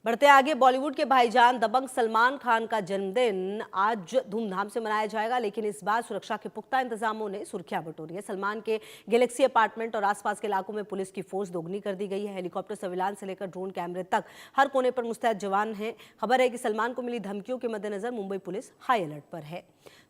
बढ़ते आगे, बॉलीवुड के भाईजान दबंग सलमान खान का जन्मदिन आज धूमधाम से मनाया जाएगा, लेकिन इस बार सुरक्षा के पुख्ता इंतजामों ने सुर्खियां बटोरी है। सलमान के गैलेक्सी अपार्टमेंट और आसपास के इलाकों में पुलिस की फोर्स दोगुनी कर दी गई है। हेलीकॉप्टर सर्विलांस से लेकर ड्रोन कैमरे तक हर कोने पर मुस्तैद जवान हैं। खबर है कि सलमान को मिली धमकियों के मद्देनजर मुंबई पुलिस हाई अलर्ट पर है।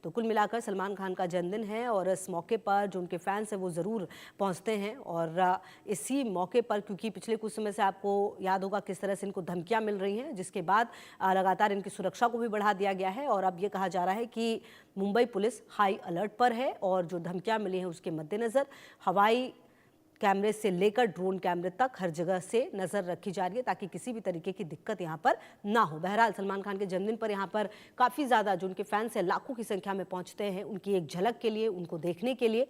तो कुल मिलाकर सलमान खान का जन्मदिन है और इस मौके पर जो उनके फैंस हैं वो ज़रूर पहुंचते हैं। और इसी मौके पर, क्योंकि पिछले कुछ समय से आपको याद होगा किस तरह से इनको धमकियां मिल रही हैं, जिसके बाद लगातार इनकी सुरक्षा को भी बढ़ा दिया गया है। और अब ये कहा जा रहा है कि मुंबई पुलिस हाई अलर्ट पर है और जो धमकियां मिली हैं उसके मद्देनज़र हवाई कैमरे से लेकर ड्रोन कैमरे तक हर जगह से नज़र रखी जा रही है, ताकि किसी भी तरीके की दिक्कत यहाँ पर ना हो। बहरहाल सलमान खान के जन्मदिन पर यहाँ पर काफ़ी ज़्यादा जो उनके फैंस हैं लाखों की संख्या में पहुँचते हैं उनकी एक झलक के लिए, उनको देखने के लिए।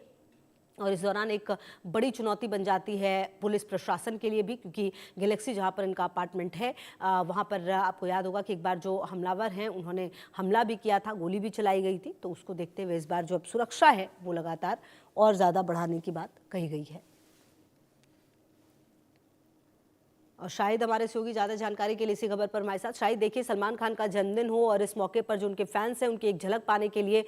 और इस दौरान एक बड़ी चुनौती बन जाती है पुलिस प्रशासन के लिए भी, क्योंकि गैलेक्सी जहां पर इनका अपार्टमेंट है वहां पर आपको याद होगा कि एक बार जो हमलावर हैं उन्होंने हमला भी किया था, गोली भी चलाई गई थी। तो उसको देखते हुए इस बार जो अब सुरक्षा है वो लगातार और ज़्यादा बढ़ाने की बात कही गई है। और शाहिद हमारे सहयोगी ज़्यादा जानकारी के लिए इसी खबर पर हमारे साथ। शाहिद, देखिए, सलमान खान का जन्मदिन हो और इस मौके पर जो उनके फैंस हैं उनकी एक झलक पाने के लिए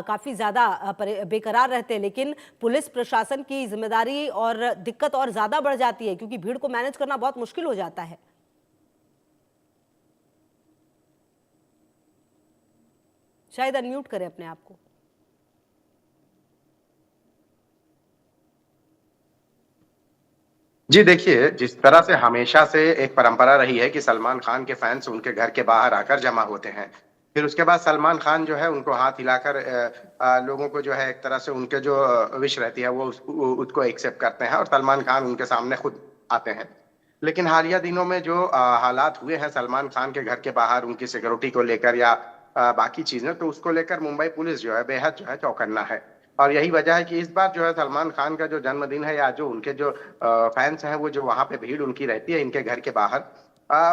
काफ़ी ज़्यादा बेकरार रहते हैं, लेकिन पुलिस प्रशासन की जिम्मेदारी और दिक्कत और ज़्यादा बढ़ जाती है, क्योंकि भीड़ को मैनेज करना बहुत मुश्किल हो जाता है। शायद अनम्यूट करें अपने आप को। जी देखिए, जिस तरह से हमेशा से एक परंपरा रही है कि सलमान खान के फैंस उनके घर के बाहर आकर जमा होते हैं। फिर उसके बाद सलमान खान जो है उनको हाथ हिलाकर लोगों को जो है एक तरह से उनके जो विश रहती है वो उसको एक्सेप्ट करते हैं और सलमान खान उनके सामने खुद आते हैं। लेकिन हालिया दिनों में जो हालात हुए हैं सलमान खान के घर के बाहर उनकी सिक्योरिटी को लेकर या बाकी चीजें, तो उसको लेकर मुंबई पुलिस जो है बेहद जो है चौकन्ना है। और यही वजह है कि इस बार जो है सलमान खान का जो जन्मदिन है या जो उनके जो फैंस हैं वो जो वहां पे भीड़ उनकी रहती है इनके घर के बाहर,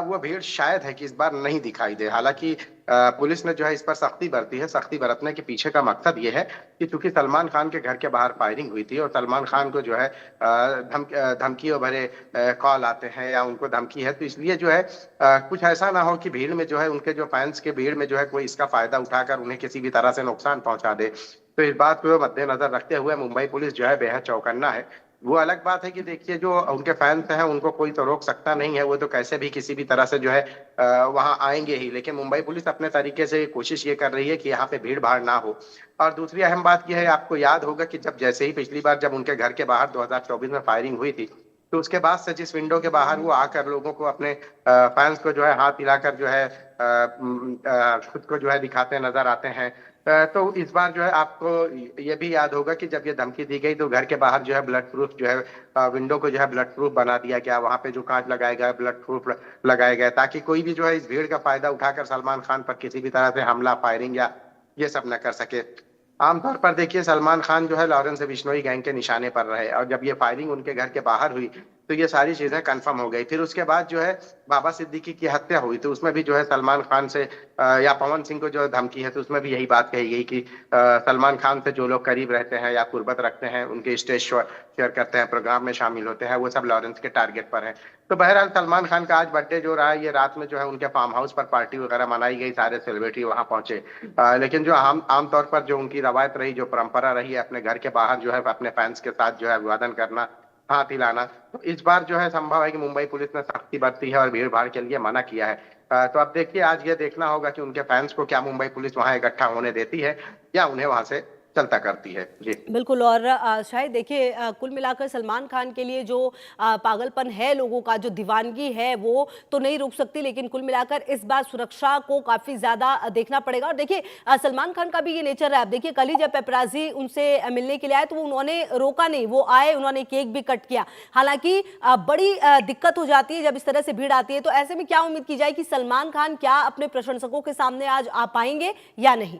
वो भीड़ शायद है कि इस बार नहीं दिखाई दे। हालांकि पुलिस ने जो है इस पर सख्ती बरती है। सख्ती बरतने के पीछे का मकसद ये है कि चूंकि सलमान खान के घर के बाहर फायरिंग हुई थी और सलमान खान को जो है धमकियों भरे कॉल आते हैं या उनको धमकी है, तो इसलिए जो है कुछ ऐसा ना हो कि भीड़ में जो है उनके जो फैंस के भीड़ में जो है कोई इसका फायदा उठाकर उन्हें किसी भी तरह से नुकसान पहुंचा दे। तो इस बात को मद्देनजर रखते हुए मुंबई पुलिस जो है बेहद चौकन्ना है। वो अलग बात है कि देखिए जो उनके फैंस हैं उनको कोई तो रोक सकता नहीं है, वो तो कैसे भी किसी भी तरह से जो है वहां आएंगे ही। लेकिन मुंबई पुलिस अपने तरीके से कोशिश ये कर रही है कि यहाँ पे भीड़ भाड़ ना हो। और दूसरी अहम बात यह है, आपको याद होगा कि जब जैसे ही पिछली बार जब उनके घर के बाहर 2024 में फायरिंग हुई थी, तो उसके बाद से जिस विंडो के बाहर वो आकर लोगों को अपने फैंस को जो है हाथ हिलाकर जो है खुद को जो है दिखाते नजर आते हैं। तो इस बार जो है आपको ये भी याद होगा कि जब ये धमकी दी गई तो घर के बाहर जो है ब्लड प्रूफ जो है विंडो को जो है ब्लड प्रूफ बना दिया गया। वहां पे जो कांच लगाए गए ब्लड प्रूफ लगाए गए, ताकि कोई भी जो है इस भीड़ का फायदा उठाकर सलमान खान पर किसी भी तरह से हमला फायरिंग या ये सब न कर सके। आमतौर पर देखिए सलमान खान जो है लॉरेंस बिश्नोई गैंग के निशाने पर रहे और जब ये फायरिंग उनके घर के बाहर हुई तो ये सारी चीजें कंफर्म हो गई। फिर उसके बाद जो है बाबा सिद्दीकी की हत्या हुई तो उसमें भी जो है सलमान खान से या पवन सिंह को जो धमकी है तो उसमें भी यही बात कही गई कि सलमान खान से जो लोग करीब रहते हैं या कुर्बत रखते हैं, उनके स्टेज शेयर करते हैं, प्रोग्राम में शामिल होते हैं, वो सब लॉरेंस के टारगेट पर है। तो बहरहाल सलमान खान का आज बर्थडे जो रहा, ये रात में जो है उनके फार्म हाउस पर पार्टी वगैरह मनाई गई, सारे सेलिब्रिटी वहां पहुंचे। लेकिन जो आमतौर पर जो उनकी रवायत रही, जो परंपरा रही है अपने घर के बाहर जो है अपने फैंस के साथ जो है अभिवादन करना, हाथ हिलाना, तो इस बार जो है संभव है कि मुंबई पुलिस ने सख्ती बरती है और भीड़ भाड़ के लिए मना किया है। तो अब देखिए आज ये देखना होगा कि उनके फैंस को क्या मुंबई पुलिस वहां इकट्ठा होने देती है या उन्हें वहां से चलता करती है। जी बिल्कुल। और शायद देखिए, कुल मिलाकर सलमान खान के लिए जो पागलपन है लोगों का, जो दीवानगी है, वो तो नहीं रुक सकती, लेकिन कुल मिलाकर इस बार सुरक्षा को काफ़ी ज़्यादा देखना पड़ेगा। और देखिए सलमान खान का भी ये नेचर है। आप देखिए कल ही जब पेपराजी उनसे मिलने के लिए आए तो उन्होंने रोका नहीं, वो आए, उन्होंने केक भी कट किया। हालांकि बड़ी दिक्कत हो जाती है जब इस तरह से भीड़ आती है। तो ऐसे में क्या उम्मीद की जाए कि सलमान खान क्या अपने प्रशंसकों के सामने आज आ पाएंगे या नहीं?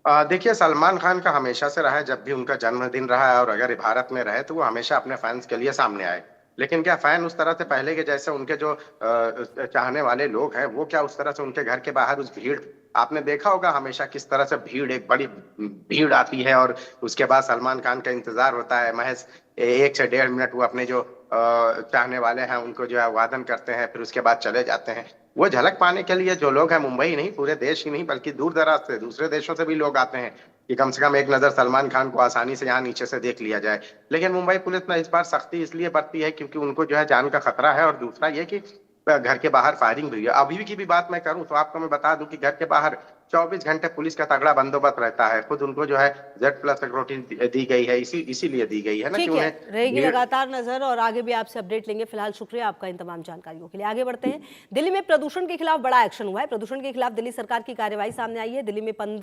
देखिए सलमान खान का हमेशा से रहा है, जब भी उनका जन्मदिन रहा है और अगर भारत में रहे तो वो हमेशा अपने फैंस के लिए सामने आए। लेकिन क्या फैन उस तरह से पहले के जैसे उनके जो चाहने वाले लोग हैं वो क्या उस तरह से उनके घर के बाहर उस भीड़, आपने देखा होगा हमेशा किस तरह से भीड़, एक बड़ी भीड़ आती है और उसके बाद सलमान खान का इंतजार होता है महज 1 से 1.5 मिनट वो अपने जो चाहने वाले हैं उनको जो है वादन करते हैं, फिर उसके बाद चले जाते हैं। वो झलक पाने के लिए जो लोग हैं, मुंबई ही नहीं पूरे देश ही नहीं बल्कि दूर दराज से दूसरे देशों से भी लोग आते हैं कि कम से कम एक नजर सलमान खान को आसानी से यहाँ नीचे से देख लिया जाए। लेकिन मुंबई पुलिस ने इस बार सख्ती इसलिए बरती है क्योंकि उनको जो है जान का खतरा है, और दूसरा ये कि घर के बाहर फायरिंग भी हुई है। अभी की भी बात मैं करूं तो आपको मैं बता दूं कि घर के बाहर 24 घंटे पुलिस का तगड़ा बंदोबस्त रहता है। खुद उनको जो है Z+ सिक्योरिटी दी गई है, इसीलिए दी गई है ना कि ठीक है, उन्हें रहेगी भीड़। लगातार नजर और आगे भी आपसे अपडेट लेंगे। फिलहाल शुक्रिया आपका इन तमाम जानकारियों के लिए। आगे बढ़ते हैं। दिल्ली में प्रदूषण के खिलाफ बड़ा एक्शन हुआ है। प्रदूषण के खिलाफ दिल्ली सरकार की कार्रवाई सामने आई है। दिल्ली में 15